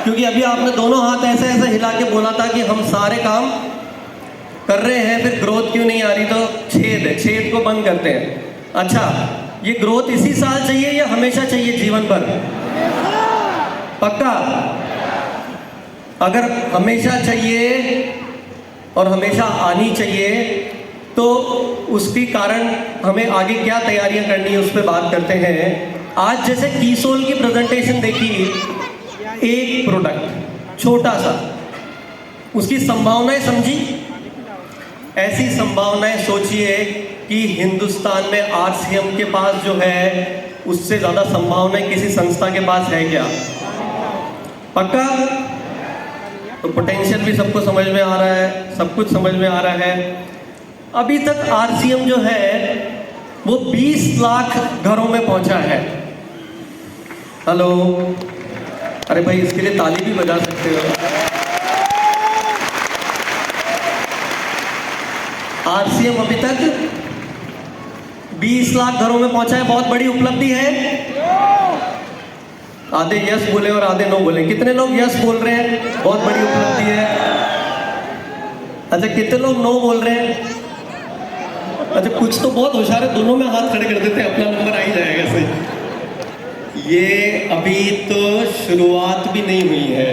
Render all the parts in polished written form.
क्योंकि अभी आपने दोनों हाथ ऐसे ऐसे हिला के बोला था कि हम सारे काम कर रहे हैं, फिर ग्रोथ क्यों नहीं आ रही? तो छेद है, छेद को बंद करते हैं। अच्छा, ये ग्रोथ इसी साल चाहिए या हमेशा चाहिए जीवन भर? पक्का? अगर हमेशा चाहिए और हमेशा आनी चाहिए तो उसके कारण हमें आगे क्या तैयारियां करनी है उस पर बात करते हैं। आज जैसे कीसोल की प्रेजेंटेशन देखी, एक प्रोडक्ट छोटा सा, उसकी संभावनाएं समझी। ऐसी संभावनाएं सोचिए कि हिंदुस्तान में आरसीएम के पास जो है उससे ज्यादा संभावनाएं किसी संस्था के पास है क्या? पक्का? तो पोटेंशियल भी सबको समझ में आ रहा है, सब कुछ समझ में आ रहा है। अभी तक आरसीएम जो है वो 20 लाख घरों में पहुंचा है। हेलो, अरे भाई इसके लिए ताली भी बजा सकते हो। आरसीएम अभी तक 20 लाख घरों में पहुंचा है, बहुत बड़ी उपलब्धि है। आधे यस बोले और आधे नो बोले। कितने लोग यस बोल रहे हैं? बहुत बड़ी उपलब्धि है। अच्छा, कितने लोग नो बोल रहे हैं? अच्छा, कुछ तो बहुत होशियार है, दोनों में हाथ खड़े कर देते हैं, अपना नंबर आ ही जाएगा। सही, ये अभी तो शुरुआत भी नहीं हुई है।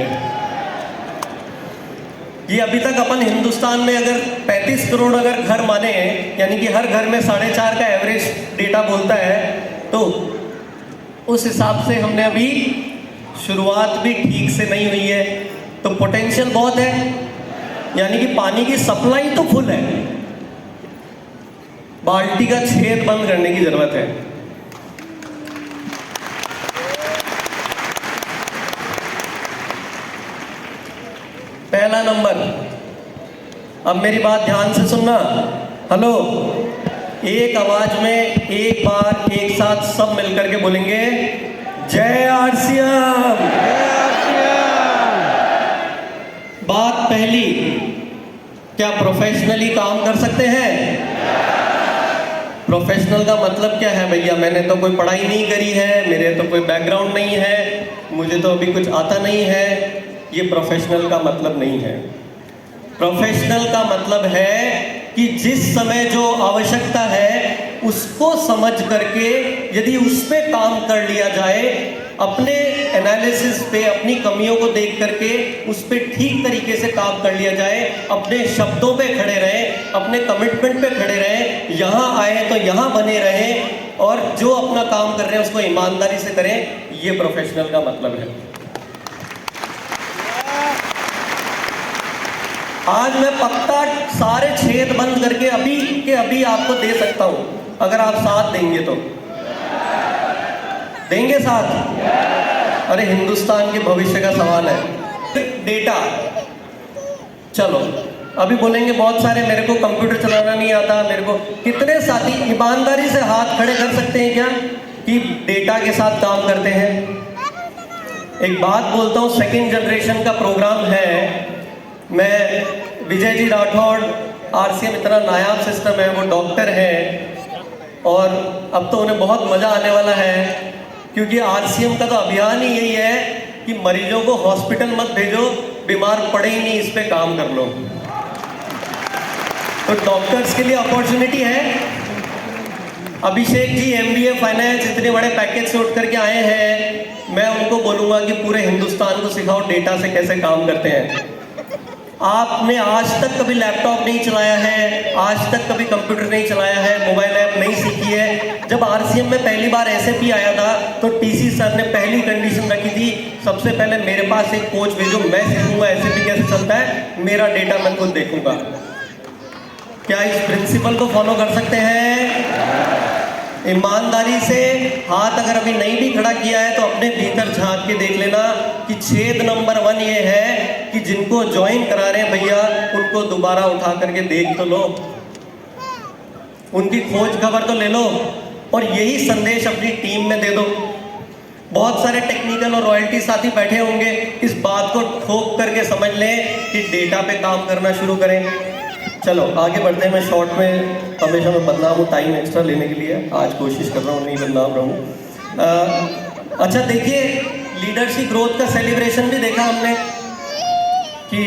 ये अभी तक अपन हिंदुस्तान में अगर 35 करोड़ अगर घर माने, यानी कि हर घर में 4.5 का एवरेज डेटा बोलता है, तो उस हिसाब से हमने अभी शुरुआत भी ठीक से नहीं हुई है। तो पोटेंशियल बहुत है, यानी कि पानी की सप्लाई तो फुल है, बाल्टी का छेद बंद करने की जरूरत है। पहला नंबर, अब मेरी बात ध्यान से सुनना। हेलो, एक आवाज में एक बार एक साथ सब मिलकर के बोलेंगे, जय आरसीएम। बात पहली, क्या प्रोफेशनली काम कर सकते हैं? प्रोफेशनल का मतलब क्या है भैया? मैंने तो कोई पढ़ाई नहीं करी है, मेरे तो कोई बैकग्राउंड नहीं है, मुझे तो अभी कुछ आता नहीं है। ये प्रोफेशनल का मतलब नहीं है। प्रोफेशनल का मतलब है कि जिस समय जो आवश्यकता है उसको समझ करके यदि उस पे काम कर लिया जाए, अपने एनालिसिस पे अपनी कमियों को देख करके उस पे ठीक तरीके से काम कर लिया जाए, अपने शब्दों पे खड़े रहें, अपने कमिटमेंट पे खड़े रहें, यहाँ आए तो यहाँ बने रहें और जो अपना काम कर रहे हैं उसको ईमानदारी से करें। ये प्रोफेशनल का मतलब है। आज मैं पक्का सारे छेद बंद करके अभी के अभी आपको दे सकता हूं, अगर आप साथ देंगे तो। देंगे साथ? अरे हिंदुस्तान के भविष्य का सवाल है। डेटा, चलो अभी बोलेंगे बहुत सारे मेरे को कंप्यूटर चलाना नहीं आता, मेरे को। कितने साथी ईमानदारी से हाथ खड़े कर सकते हैं क्या कि डेटा के साथ काम करते हैं? एक बात बोलता हूं, सेकंड जनरेशन का प्रोग्राम है। मैं विजय जी राठौड़, आरसीएम इतना नायाब सिस्टम है, वो डॉक्टर हैं और अब तो उन्हें बहुत मज़ा आने वाला है, क्योंकि आरसीएम का तो अभियान ही यही है कि मरीजों को हॉस्पिटल मत भेजो, बीमार पड़े ही नहीं, इस पे काम कर लो। तो डॉक्टर्स के लिए अपॉर्चुनिटी है। अभिषेक जी एमबीए फाइनेंस इतने बड़े पैकेज से उठ करके आए हैं, मैं उनको बोलूँगा कि पूरे हिंदुस्तान को सिखाओ डेटा से कैसे काम करते हैं। आपने आज तक कभी लैपटॉप नहीं चलाया है, आज तक कभी कंप्यूटर नहीं चलाया है, मोबाइल ऐप नहीं सीखी है। जब आरसीएम में पहली बार एसएपी आया था तो टीसी सर ने पहली कंडीशन रखी थी, सबसे पहले मेरे पास एक कोच भेजो, मैं सीखूंगा एसएपी कैसे चलता है, मेरा डेटा मैं खुद देखूंगा। क्या इस प्रिंसिपल को फॉलो कर सकते हैं? ईमानदारी से हाथ अगर अभी नहीं भी खड़ा किया है तो अपने भीतर झांक के देख लेना कि छेद नंबर 1 ये है कि जिनको ज्वाइन करा रहे हैं भैया, उनको दोबारा उठा करके देख तो लो, उनकी खोज खबर तो ले लो और यही संदेश अपनी टीम में दे दो। बहुत सारे टेक्निकल और रॉयल्टी साथी बैठे होंगे, इस बात को ठोक करके समझ लें कि डेटा पे काम करना शुरू करें। चलो आगे बढ़ते हैं। मैं शॉर्ट में हमेशा मैं बदनाम हूँ टाइम एक्स्ट्रा लेने के लिए, आज कोशिश कर रहा हूँ नहीं बदनाम रहूँ। अच्छा देखिए, लीडर्स की ग्रोथ का सेलिब्रेशन भी देखा हमने कि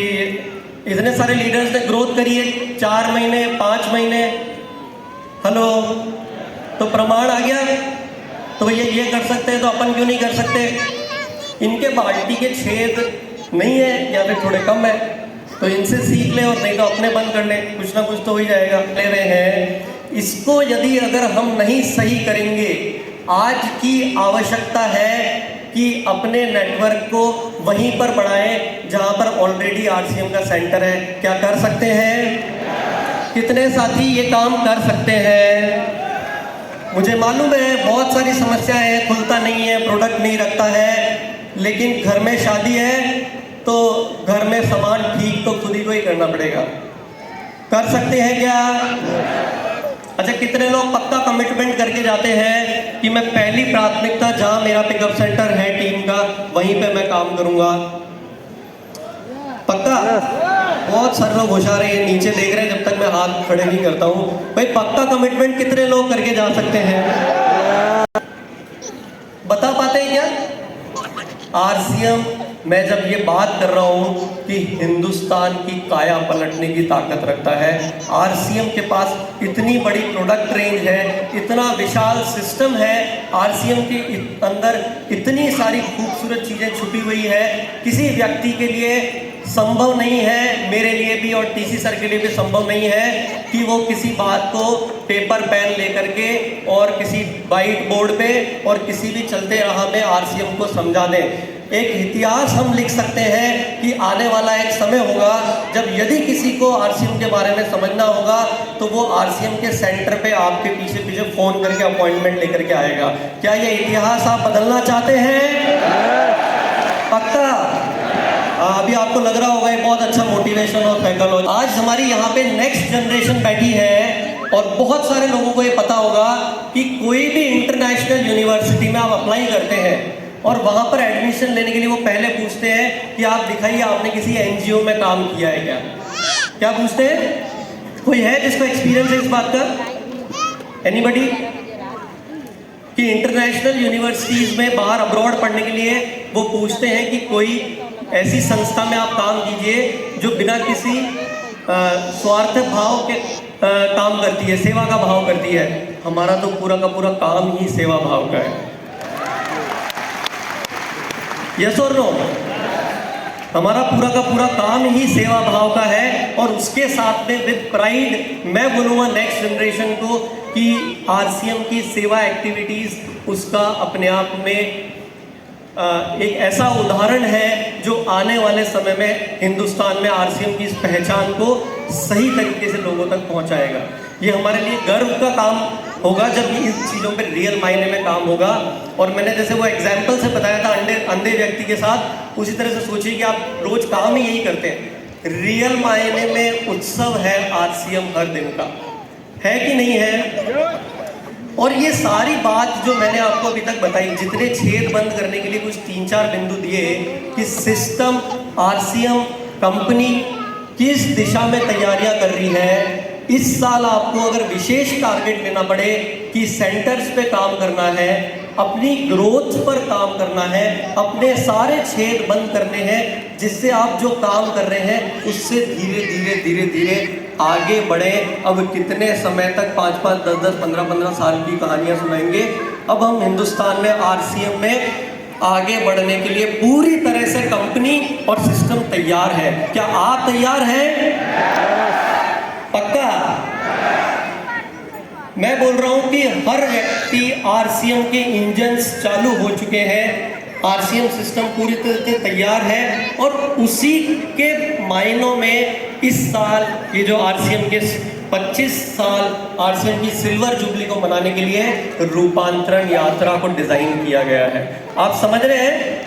इतने सारे लीडर्स ने ग्रोथ करी है 4 महीने 5 महीने। हेलो, तो प्रमाण आ गया। तो भैया ये कर सकते हैं तो अपन क्यों नहीं कर सकते? इनके बाल्टी के छेद नहीं है या फिर थोड़े कम है, तो इनसे सीख ले, और नहीं तो अपने बंद कर ले, कुछ ना कुछ तो हो ही जाएगा। ले रहे हैं इसको, यदि अगर हम नहीं सही करेंगे, आज की आवश्यकता है कि अपने नेटवर्क को वहीं पर बढ़ाएं जहां पर ऑलरेडी आरसीएम का सेंटर है। क्या कर सकते हैं? कितने साथी ये काम कर सकते हैं? मुझे मालूम है बहुत सारी समस्याएं हैं, खुलता नहीं है, प्रोडक्ट नहीं रखता है, लेकिन घर में शादी है तो घर में सामान ठीक तो खुद ही को ही करना पड़ेगा। कर सकते हैं क्या? अच्छा, कितने लोग पक्का कमिटमेंट करके जाते हैं कि मैं पहली प्राथमिकता जहां मेरा पिकअप सेंटर है टीम का, वहीं पे मैं काम करूंगा? पक्का? बहुत सारे लोग होशियार हैं, नीचे देख रहे हैं जब तक मैं हाथ खड़े नहीं करता हूं। भाई पक्का कमिटमेंट कितने लोग करके जा सकते हैं? बता पाते हैं क्या? आरसीएम, मैं जब ये बात कर रहा हूँ कि हिंदुस्तान की काया पलटने की ताकत रखता है, आरसीएम के पास इतनी बड़ी प्रोडक्ट रेंज है, इतना विशाल सिस्टम है, आरसीएम के अंदर इतनी सारी खूबसूरत चीज़ें छुपी हुई है, किसी व्यक्ति के लिए संभव नहीं है, मेरे लिए भी और टीसी सर के लिए भी संभव नहीं है कि वो किसी बात को पेपर पेन लेकर के और किसी वाइट बोर्ड पे और किसी भी चलते राह में आरसीएम को समझा दें। एक इतिहास हम लिख सकते हैं कि आने वाला एक समय होगा जब यदि किसी को आरसीएम के बारे में समझना होगा तो वो आरसीएम के सेंटर पे आपके पीछे पीछे फोन करके अपॉइंटमेंट लेकर के आएगा। क्या ये इतिहास आप बदलना चाहते हैं? पक्का? अभी आपको लग रहा होगा ये बहुत अच्छा मोटिवेशन और साइकोलॉजी। आज हमारी यहाँ पे नेक्स्ट जनरेशन बैठी है और बहुत सारे लोगों को ये पता होगा कि कोई भी इंटरनेशनल यूनिवर्सिटी में आप अप्लाई करते हैं और वहाँ पर एडमिशन लेने के लिए वो पहले पूछते हैं कि आप दिखाइए आपने किसी एनजीओ में काम किया है क्या? क्या पूछते हैं? कोई है जिसको एक्सपीरियंस है इस बात का? एनीबडी? कि इंटरनेशनल यूनिवर्सिटीज़ में बाहर अब्रॉड पढ़ने के लिए वो पूछते हैं कि कोई ऐसी संस्था में आप काम कीजिए जो बिना किसी स्वार्थ भाव के काम करती है, सेवा का भाव करती है। हमारा तो पूरा का पूरा काम ही सेवा भाव का है। यस और नो? हमारा पूरा का पूरा काम ही सेवा भाव का है और उसके साथ में विद प्राइड मैं बोलूँगा नेक्स्ट जनरेशन को कि आरसीएम की सेवा एक्टिविटीज़ उसका अपने आप में एक ऐसा उदाहरण है जो आने वाले समय में हिंदुस्तान में आरसीएम की इस पहचान को सही तरीके से लोगों तक पहुंचाएगा। ये हमारे लिए गर्व का काम होगा जब इस चीज़ों पे रियल मायने में काम होगा। और मैंने जैसे वो एग्जाम्पल से बताया था अंधे व्यक्ति के साथ, उसी तरह से सोचिए कि आप रोज काम ही यही करते हैं। रियल मायने में उत्सव है आरसीएम हर दिन का, है कि नहीं है? और ये सारी बात जो मैंने आपको अभी तक बताई, जितने छेद बंद करने के लिए कुछ 3-4 बिंदु दिए कि सिस्टम आरसीएम कंपनी किस दिशा में तैयारियां कर रही है। इस साल आपको अगर विशेष टारगेट लेना पड़े कि सेंटर्स पे काम करना है, अपनी ग्रोथ पर काम करना है, अपने सारे छेद बंद करने हैं, जिससे आप जो काम कर रहे हैं उससे धीरे धीरे धीरे धीरे आगे बढ़े। अब कितने समय तक 5-5, 10-10, 15-15 साल की कहानियां सुनाएंगे। अब हम हिंदुस्तान में आरसीएम में आगे बढ़ने के लिए पूरी तरह से कंपनी और सिस्टम तैयार है। क्या आप तैयार हैं? पक्का? मैं बोल रहा हूं कि हर व्यक्ति आरसीएम के इंजन्स चालू हो चुके हैं, आरसीएम सिस्टम पूरी तरह से तैयार है और उसी के मायनों में इस साल ये जो आरसीएम के 25 साल आरसीएम की सिल्वर जुबली को मनाने के लिए रूपांतरण यात्रा को डिजाइन किया गया है। आप समझ रहे हैं?